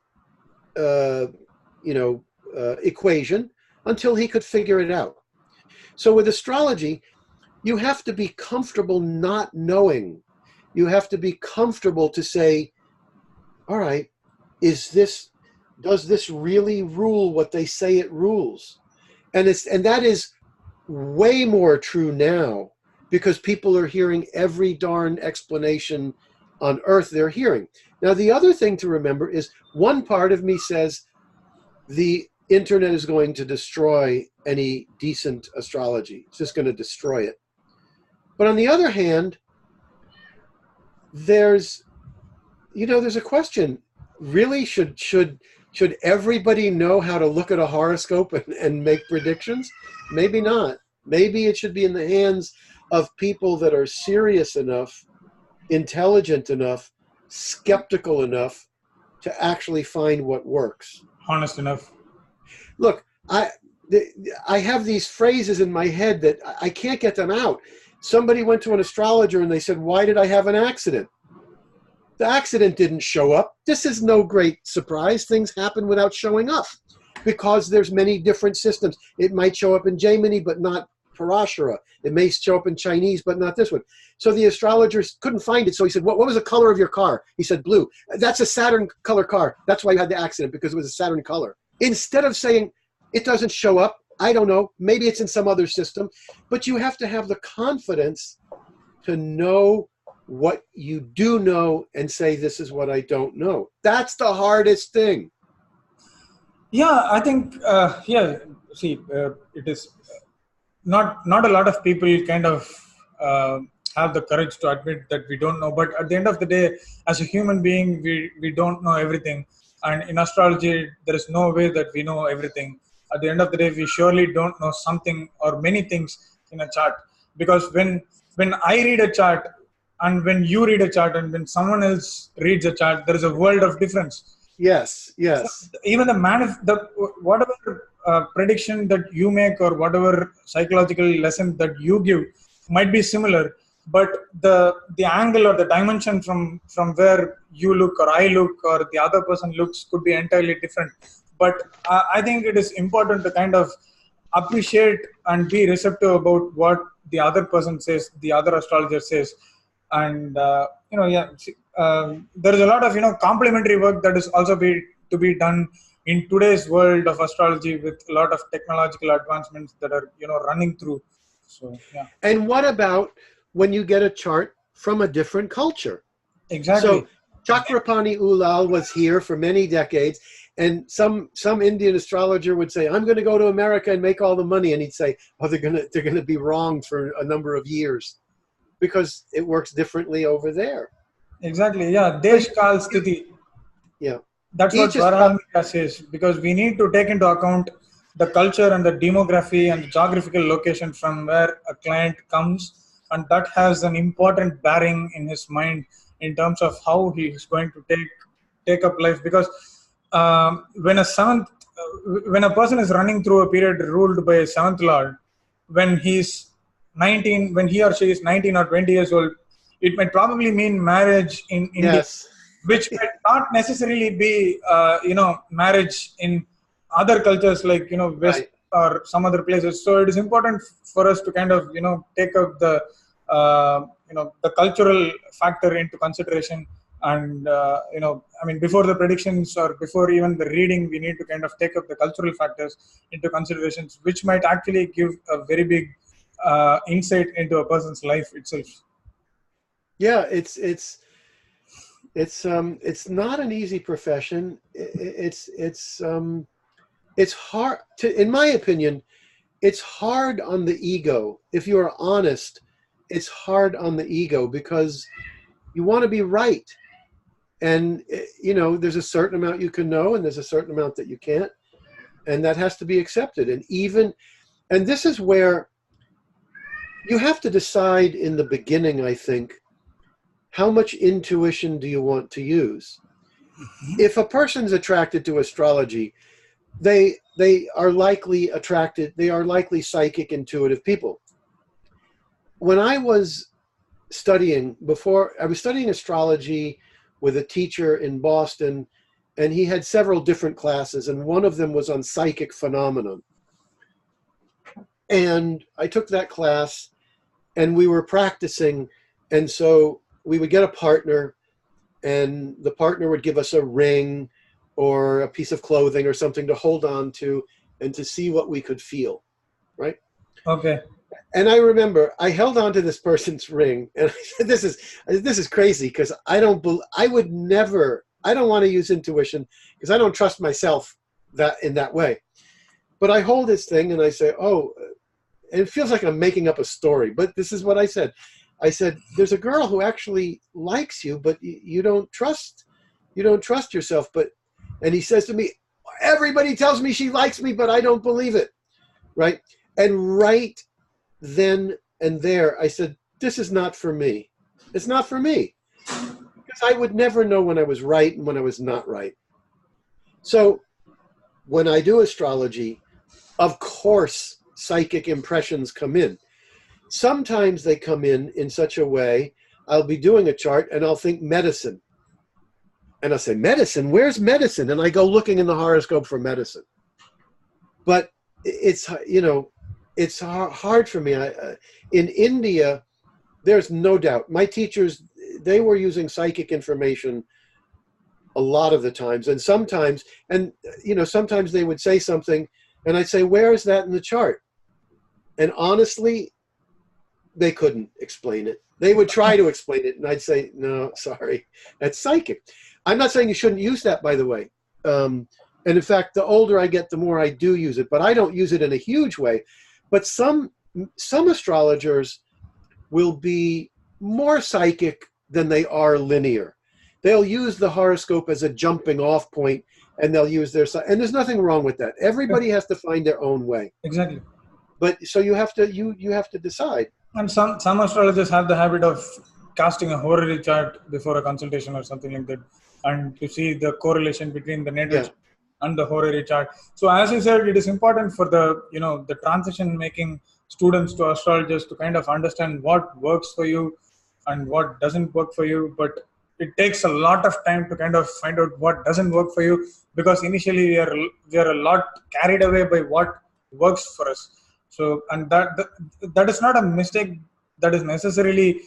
equation until he could figure it out. So with astrology, you have to be comfortable not knowing. You have to be comfortable to say, all right, does this really rule what they say it rules? And that is way more true now, because people are hearing every darn explanation on earth they're hearing. Now, the other thing to remember is one part of me says the internet is going to destroy any decent astrology. It's just going to destroy it. But on the other hand, there's a question. Really, should everybody know how to look at a horoscope and make predictions? Maybe not. Maybe it should be in the hands of people that are serious enough, intelligent enough, skeptical enough to actually find what works. Honest enough. Look, I have these phrases in my head that I can't get them out. Somebody went to an astrologer and they said, why did I have an accident? The accident didn't show up. This is no great surprise. Things happen without showing up because there's many different systems. It might show up in Gemini, but not Parashara. It may show up in Chinese, but not this one. So the astrologers couldn't find it. So he said, what was the color of your car? He said, blue. That's a Saturn color car. That's why you had the accident, because it was a Saturn color. Instead of saying, it doesn't show up, I don't know, maybe it's in some other system, but you have to have the confidence to know what you do know and say, this is what I don't know. That's the hardest thing. Yeah, I think, it is not a lot of people kind of have the courage to admit that we don't know. But at the end of the day, as a human being, we don't know everything. And in astrology, there is no way that we know everything. At the end of the day, we surely don't know something or many things in a chart. Because when I read a chart, and when you read a chart, and when someone else reads a chart, there is a world of difference. Yes. So even whatever prediction that you make or whatever psychological lesson that you give might be similar, but the angle or the dimension from where you look or I look or the other person looks could be entirely different. But I think it is important to kind of appreciate and be receptive about what the other person says, the other astrologer says. And there is a lot of complementary work that is also to be done in today's world of astrology, with a lot of technological advancements that are running through. So yeah. And what about when you get a chart from a different culture? Exactly. So Chakrapani Ulal was here for many decades, and some Indian astrologer would say, "I'm going to go to America and make all the money," and he'd say, "Oh, they're going to be wrong for a number of years, because it works differently over there." Exactly. Yeah. Desh Kal Sthiti. Yeah. That's what Braha says, because we need to take into account the culture and the demography and the geographical location from where a client comes, and that has an important bearing in his mind in terms of how he is going to take up life. Because when a person is running through a period ruled by a seventh lord, when he's 19, when he or she is 19 or 20 years old, it might probably mean marriage in India. Yes. Which might not necessarily be, marriage in other cultures like, West Right. or some other places. So it is important for us to kind of, take up the cultural factor into consideration. And, before the predictions or before even the reading, we need to kind of take up the cultural factors into considerations, which might actually give a very big insight into a person's life itself. Yeah, it's not an easy profession. It's hard to, in my opinion, it's hard on the ego. If you are honest, it's hard on the ego, because you want to be right. And, there's a certain amount you can know, and there's a certain amount that you can't. And that has to be accepted. And this is where you have to decide in the beginning, I think, how much intuition do you want to use? If a person's attracted to astrology, they are likely psychic, intuitive people. When I was studying astrology with a teacher in Boston, and he had several different classes, and one of them was on psychic phenomenon. And I took that class, and we were practicing, and so we would get a partner, and the partner would give us a ring or a piece of clothing or something to hold on to and to see what we could feel, right? Okay. And I remember I held on to this person's ring, and I said, this is crazy, because I don't want to use intuition, because I don't trust myself in that way. But I hold this thing and I say, oh, and it feels like I'm making up a story, but this is what I said. I said, there's a girl who actually likes you, but you don't trust yourself. And he says to me, everybody tells me she likes me, but I don't believe it. Right. And right then and there, I said, this is not for me. It's not for me. Because I would never know when I was right and when I was not right. So when I do astrology, of course, psychic impressions come in. Sometimes they come in such a way, I'll be doing a chart and I'll think medicine. And I'll say, medicine? Where's medicine? And I go looking in the horoscope for medicine. But it's hard for me. In India, there's no doubt. My teachers, they were using psychic information a lot of the times. And sometimes they would say something and I'd say, where is that in the chart? And honestly, they couldn't explain it. They would try to explain it, and I'd say, no, sorry, that's psychic. I'm not saying you shouldn't use that, by the way. And in fact, the older I get, the more I do use it, but I don't use it in a huge way. But some astrologers will be more psychic than they are linear. They'll use the horoscope as a jumping off point, and they'll use and there's nothing wrong with that. Everybody has to find their own way. Exactly. But so you have to decide. And some astrologers have the habit of casting a horary chart before a consultation or something like that, and to see the correlation between the natal. Yeah. and the horary chart. So as I said, it is important for the transition making students to astrologers to kind of understand what works for you and what doesn't work for you. But it takes a lot of time to kind of find out what doesn't work for you, because initially we are a lot carried away by what works for us. So, and that is not a mistake that is necessarily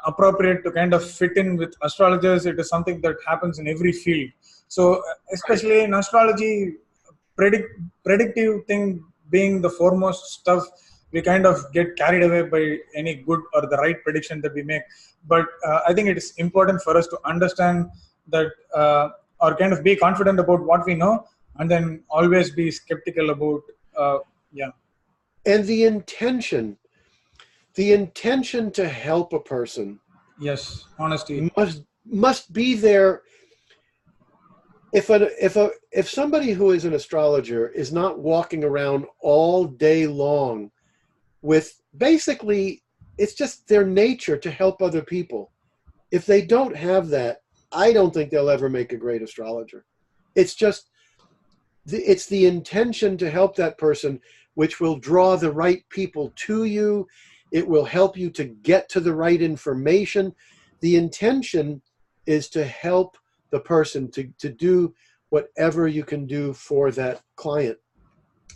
appropriate to kind of fit in with astrologers. It is something that happens in every field. So especially in astrology, predictive thing being the foremost stuff, we kind of get carried away by any good or the right prediction that we make. But I think it is important for us to understand that, or kind of be confident about what we know, and then always be skeptical about yeah. And the intention to help a person, Yes, honesty. must be there. If somebody who is an astrologer is not walking around all day long with, basically, it's just their nature to help other people. If they don't have that, I don't think they'll ever make a great astrologer. It's just, it's the intention to help that person which will draw the right people to you. It will help you to get to the right information. The intention is to help the person to do whatever you can do for that client.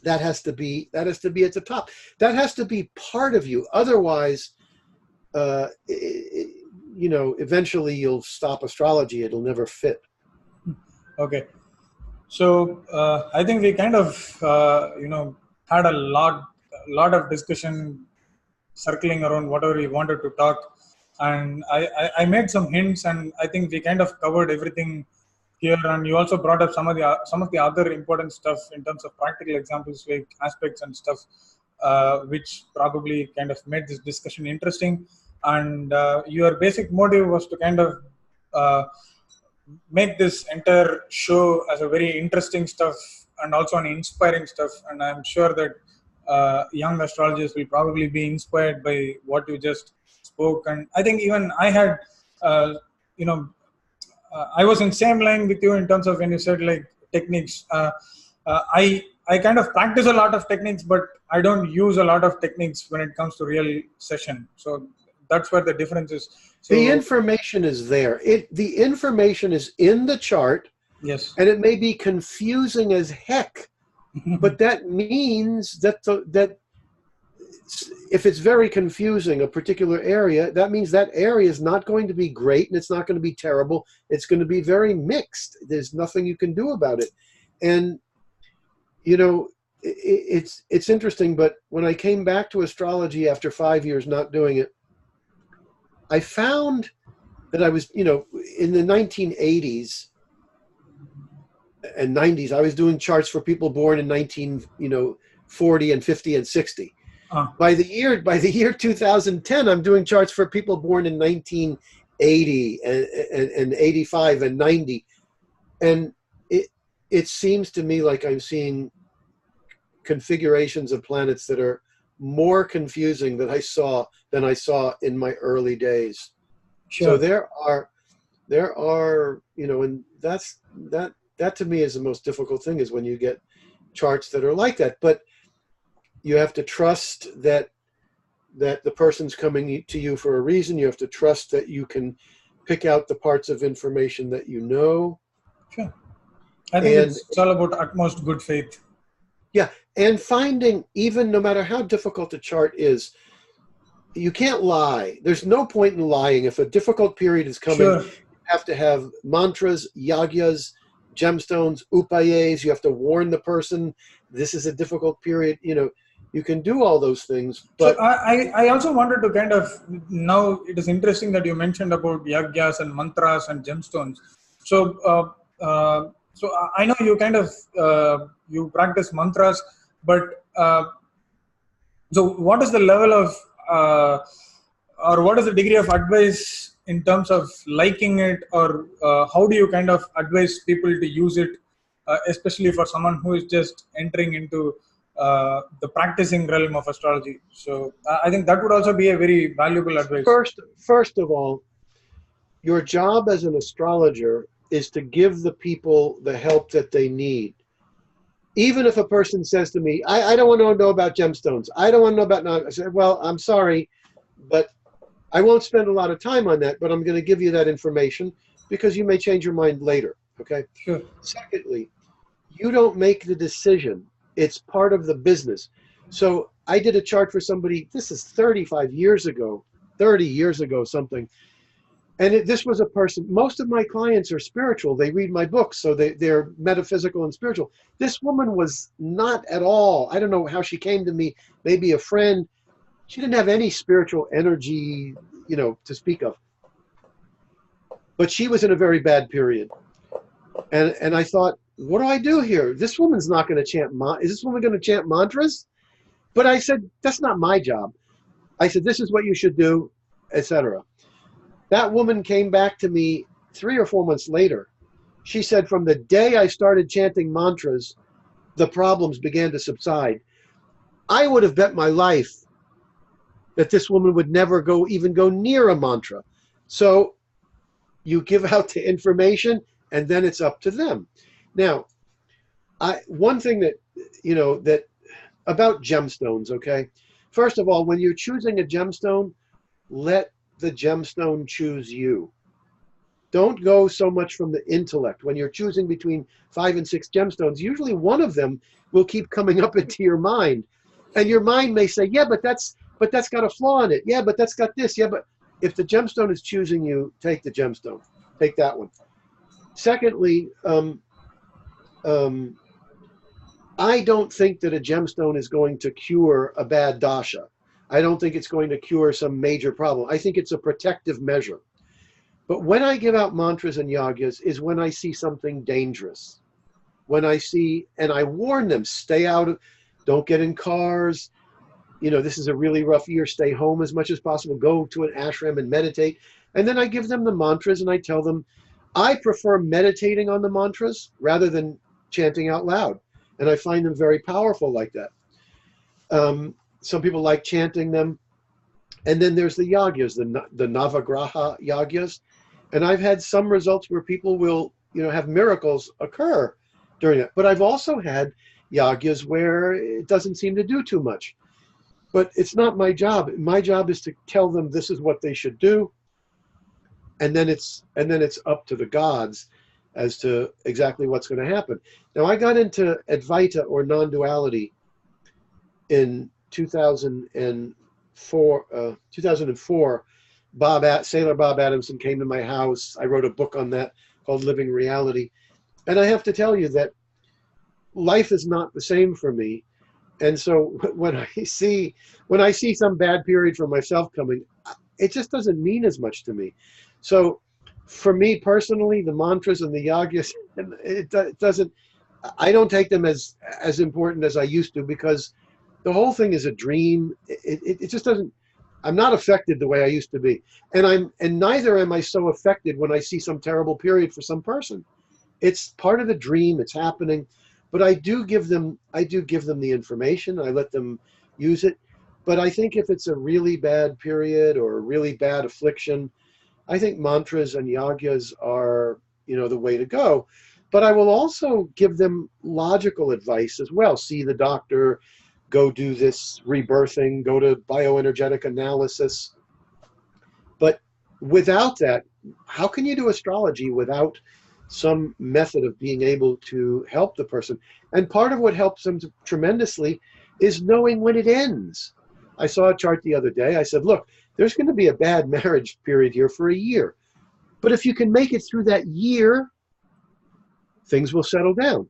That has to be at the top. That has to be part of you. Otherwise, eventually you'll stop astrology. It'll never fit. Okay. So I think we kind of had a lot of discussion circling around whatever we wanted to talk, and I made some hints, and I think we kind of covered everything here. And you also brought up some of the other important stuff in terms of practical examples, like aspects and stuff, which probably kind of made this discussion interesting. And your basic motive was to kind of make this entire show as a very interesting stuff and also an inspiring stuff. And I'm sure that young astrologers will probably be inspired by what you just spoke. And I think even I had, I was in same line with you in terms of when you said like techniques. I kind of practice a lot of techniques, but I don't use a lot of techniques when it comes to real session. So that's where the difference is. So, the information is there. The information is in the chart. Yes. And it may be confusing as heck, but that means that that if it's very confusing, a particular area, that means that area is not going to be great and it's not going to be terrible. It's going to be very mixed. There's nothing you can do about it. And, it's interesting, but when I came back to astrology after 5 years not doing it, I found that I was, in the 1980s and 90s, I was doing charts for people born in 1940 and 50 and 60. By the year 2010, I'm doing charts for people born in 1980 and 85 and 90. And it seems to me like I'm seeing configurations of planets that are more confusing than I saw in my early days. Sure. So there are, and that to me is the most difficult thing, is when you get charts that are like that. But you have to trust that the person's coming to you for a reason. You have to trust that you can pick out the parts of information that you know. Sure. I think it's all about utmost good faith. Yeah, and finding, even no matter how difficult a chart is, you can't lie. There's no point in lying. If a difficult period is coming, Sure. You have to have mantras, yagyas, gemstones, upayes. You have to warn the person, this is a difficult period. You can do all those things. But so I also wanted to kind of, now it is interesting that you mentioned about yagyas and mantras and gemstones. So so I know you kind of you practice mantras, but so what is the level of or what is the degree of advice in terms of liking it, or how do you kind of advise people to use it, especially for someone who is just entering into the practicing realm of astrology? So I think that would also be a very valuable advice. First of all, your job as an astrologer is to give the people the help that they need. Even if a person says to me, I don't want to know about gemstones. I don't want to know about, I said, well, I'm sorry, but I won't spend a lot of time on that, but I'm going to give you that information because you may change your mind later. Okay. Sure. Secondly, you don't make the decision. It's part of the business. So I did a chart for somebody, this is 35 years ago, 30 years ago, something. And this was a person, most of my clients are spiritual. They read my books, so they're metaphysical and spiritual. This woman was not at all. I don't know how she came to me, maybe a friend. She didn't have any spiritual energy, to speak of. But she was in a very bad period. And I thought, what do I do here? This woman's not going to chant, is this woman going to chant mantras? But I said, that's not my job. I said, this is what you should do, etc. That woman came back to me 3 or 4 months later. She said, from the day I started chanting mantras, the problems began to subside. I would have bet my life that this woman would never even go near a mantra. So you give out the information, and then it's up to them. Now, one thing that, that about gemstones, okay? First of all, when you're choosing a gemstone, let the gemstone choose you. Don't go so much from the intellect. When you're choosing between 5 and 6 gemstones, usually one of them will keep coming up into your mind. And your mind may say, yeah, but that's got a flaw in it. Yeah, but that's got this. Yeah, but if the gemstone is choosing you, take the gemstone. Take that one. Secondly, I don't think that a gemstone is going to cure a bad dasha. I don't think it's going to cure some major problem. I think it's a protective measure. But when I give out mantras and yagyas is when I see something dangerous. When I see, and I warn them, stay out of, don't get in cars. This is a really rough year. Stay home as much as possible. Go to an ashram and meditate. And then I give them the mantras and I tell them, I prefer meditating on the mantras rather than chanting out loud. And I find them very powerful like that. Some people like chanting them. And then there's the yagyas, the Navagraha yagyas. And I've had some results where people will, have miracles occur during it. But I've also had yagyas where it doesn't seem to do too much. But it's not my job. My job is to tell them this is what they should do. And then it's up to the gods as to exactly what's going to happen. Now, I got into Advaita or non-duality in 2004. Sailor Bob Adamson came to my house. I wrote a book on that called Living Reality. And I have to tell you that life is not the same for me. And so when I see some bad period for myself coming, it just doesn't mean as much to me. So for me personally, the mantras and the yagyas, it doesn't, I don't take them as important as I used to, because the whole thing is a dream. It just doesn't, I'm not affected the way I used to be. And neither am I so affected when I see some terrible period for some person. It's part of the dream, it's happening. But I do give them the information. I let them use it. But I think if it's a really bad period or a really bad affliction, I think mantras and yagyas are, the way to go. But I will also give them logical advice as well. See the doctor, go do this rebirthing, go to bioenergetic analysis. But without that, how can you do astrology without some method of being able to help the person? And part of what helps them tremendously is knowing when it ends. I saw a chart the other day. I said, look, there's going to be a bad marriage period here for a year. But if you can make it through that year, things will settle down.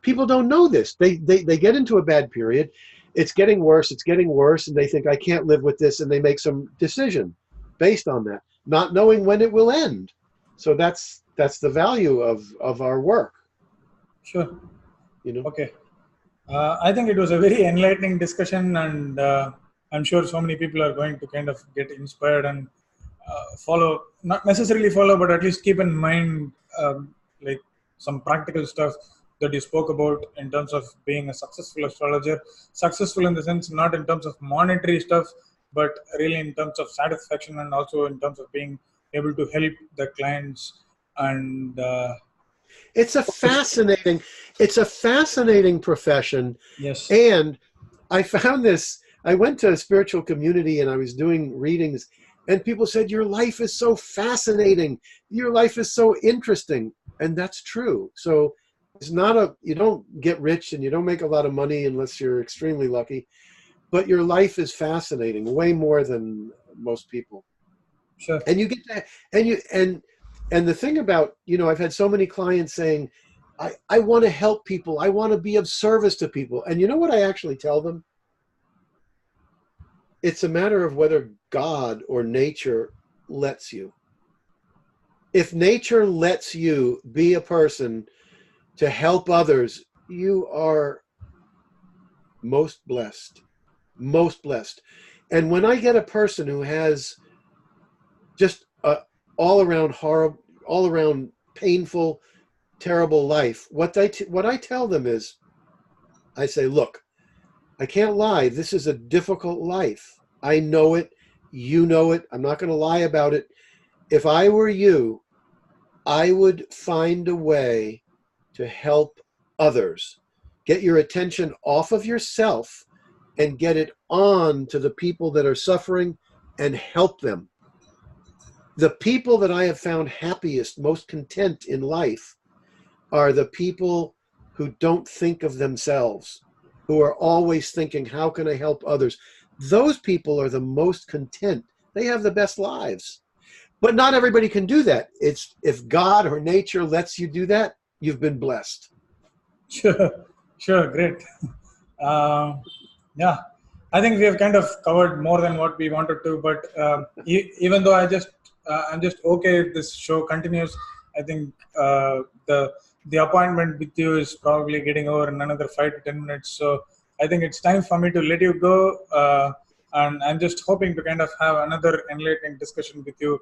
People don't know this. They get into a bad period. It's getting worse, and they think, I can't live with this, and they make some decision based on that, not knowing when it will end. So that's the value of our work. Sure. Okay. I think it was a very enlightening discussion, and I'm sure so many people are going to kind of get inspired and follow, not necessarily follow, but at least keep in mind like some practical stuff that you spoke about in terms of being a successful astrologer. Successful in the sense, not in terms of monetary stuff, but really in terms of satisfaction, and also in terms of being able to help the clients and It's a fascinating profession. Yes. And I found this, I went to a spiritual community and I was doing readings, and people said, your life is so fascinating. Your life is so interesting. And that's true. So it's not you don't get rich and you don't make a lot of money unless you're extremely lucky, but your life is fascinating, way more than most people. Sure. And you get that, and the thing about, I've had so many clients saying, I want to help people. I want to be of service to people. And you know what I actually tell them? It's a matter of whether God or nature lets you. If nature lets you be a person to help others, you are most blessed. Most blessed. And when I get a person who has just a all-around horrible, all-around painful, terrible life, what I tell them is, I say, look, I can't lie. This is a difficult life. I know it. You know it. I'm not going to lie about it. If I were you, I would find a way to help others. Get your attention off of yourself and get it on to the people that are suffering and help them. The people that I have found happiest, most content in life are the people who don't think of themselves, who are always thinking, how can I help others? Those people are the most content. They have the best lives. But not everybody can do that. It's if God or nature lets you do that, you've been blessed. Sure, great. Yeah, I think we have kind of covered more than what we wanted to. But even though I'm just okay if this show continues. I think the appointment with you is probably getting over in another 5 to 10 minutes. So I think it's time for me to let you go. And I'm just hoping to kind of have another enlightening discussion with you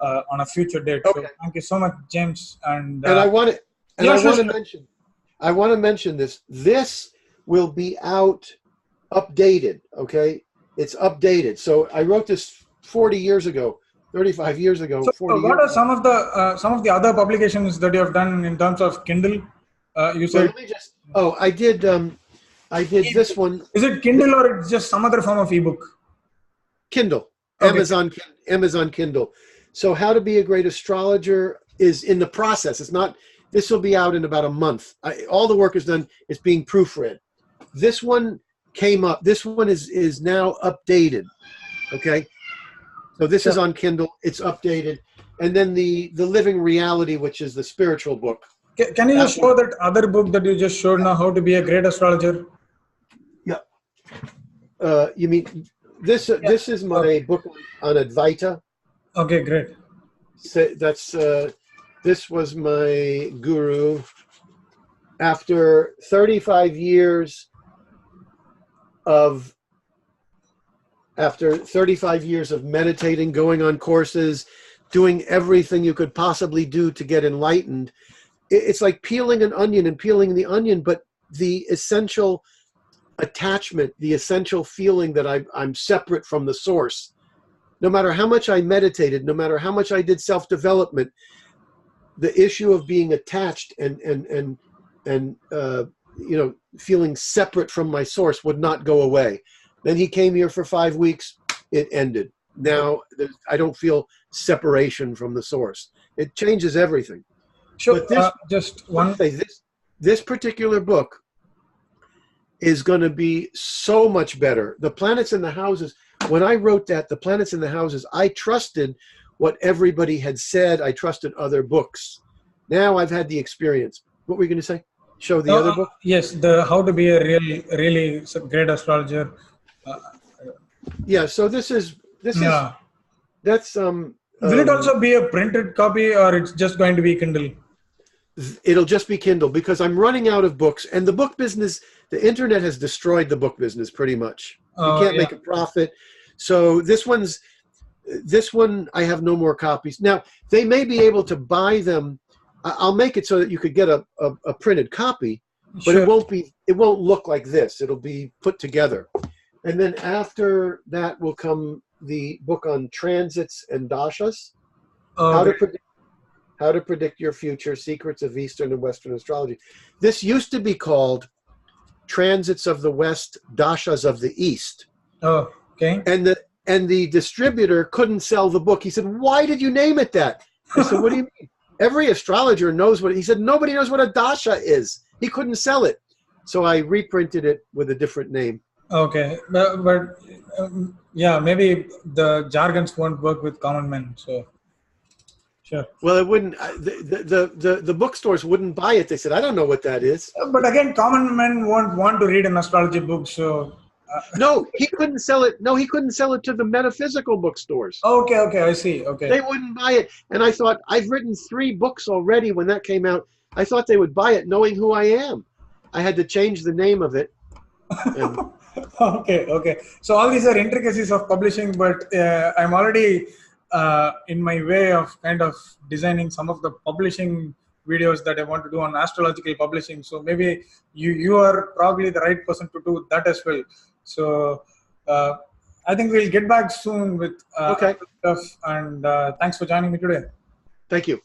on a future date. Okay. So thank you so much, James. And I want to sure. mention this. This will be out updated. Okay, it's updated. So I wrote this 40 years ago, 35 years ago. So 40 what years are some of the other publications that you have done in terms of Kindle? You said. Let me just. Oh, I did this one. Is it Kindle or it's just some other form of ebook? Kindle. Okay. Amazon Kindle. So How to Be a Great Astrologer is in the process. It's not. This will be out in about a month. All the work is done. It's being proofread. This one came up. This one is now updated. Okay. So this is on Kindle. It's updated. And then the Living Reality, which is the spiritual book. Can you just show that other book that you just showed now, How to Be a Great Astrologer? Yeah. You mean this? This is my book on Advaita. Okay, great. So that's this was my guru. After 35 years of meditating, going on courses, doing everything you could possibly do to get enlightened, it's like peeling an onion and peeling the onion, but the essential attachment, the essential feeling that I'm separate from the source. No matter how much I meditated, no matter how much I did self-development, the issue of being attached and feeling separate from my source would not go away. Then he came here for 5 weeks. It ended. Now I don't feel separation from the source. It changes everything. Sure. But this particular book is going to be so much better. The planets in the houses. When I wrote that, the planets in the houses, I trusted what everybody had said. I trusted other books. Now I've had the experience. What were you going to say? Show the other book? Yes, the How to Be a Really Great Astrologer. Yeah. So this is. That's Will it also be a printed copy, or it's just going to be Kindle? It'll just be Kindle because I'm running out of books, and the book business, the internet has destroyed the book business pretty much. You can't make a profit. So this one, I have no more copies. Now, they may be able to buy them. I'll make it so that you could get a printed copy, but Sure. it won't look like this. It'll be put together. And then after that will come the book on transits and dashas. How to Predict Your Future, Secrets of Eastern and Western Astrology. This used to be called Transits of the West, Dashas of the East. Oh, okay. And the distributor couldn't sell the book. He said, "Why did you name it that?" I said, "What do you mean? Every astrologer knows what." He said, "Nobody knows what a dasha is." He couldn't sell it. So I reprinted it with a different name. Okay, but yeah, maybe the jargons won't work with common men. So, sure. Well, it wouldn't. The bookstores wouldn't buy it. They said, "I don't know what that is." But again, common men won't want to read an astrology book. So, No, he couldn't sell it. No, he couldn't sell it to the metaphysical bookstores. okay, I see. Okay. They wouldn't buy it. And I thought, I've written 3 books already when that came out. I thought they would buy it knowing who I am. I had to change the name of it. And Okay. So all these are intricacies of publishing, but I'm already in my way of kind of designing some of the publishing videos that I want to do on astrological publishing. So maybe you are probably the right person to do that as well. So I think we'll get back soon with Okay. stuff. And thanks for joining me today. Thank you.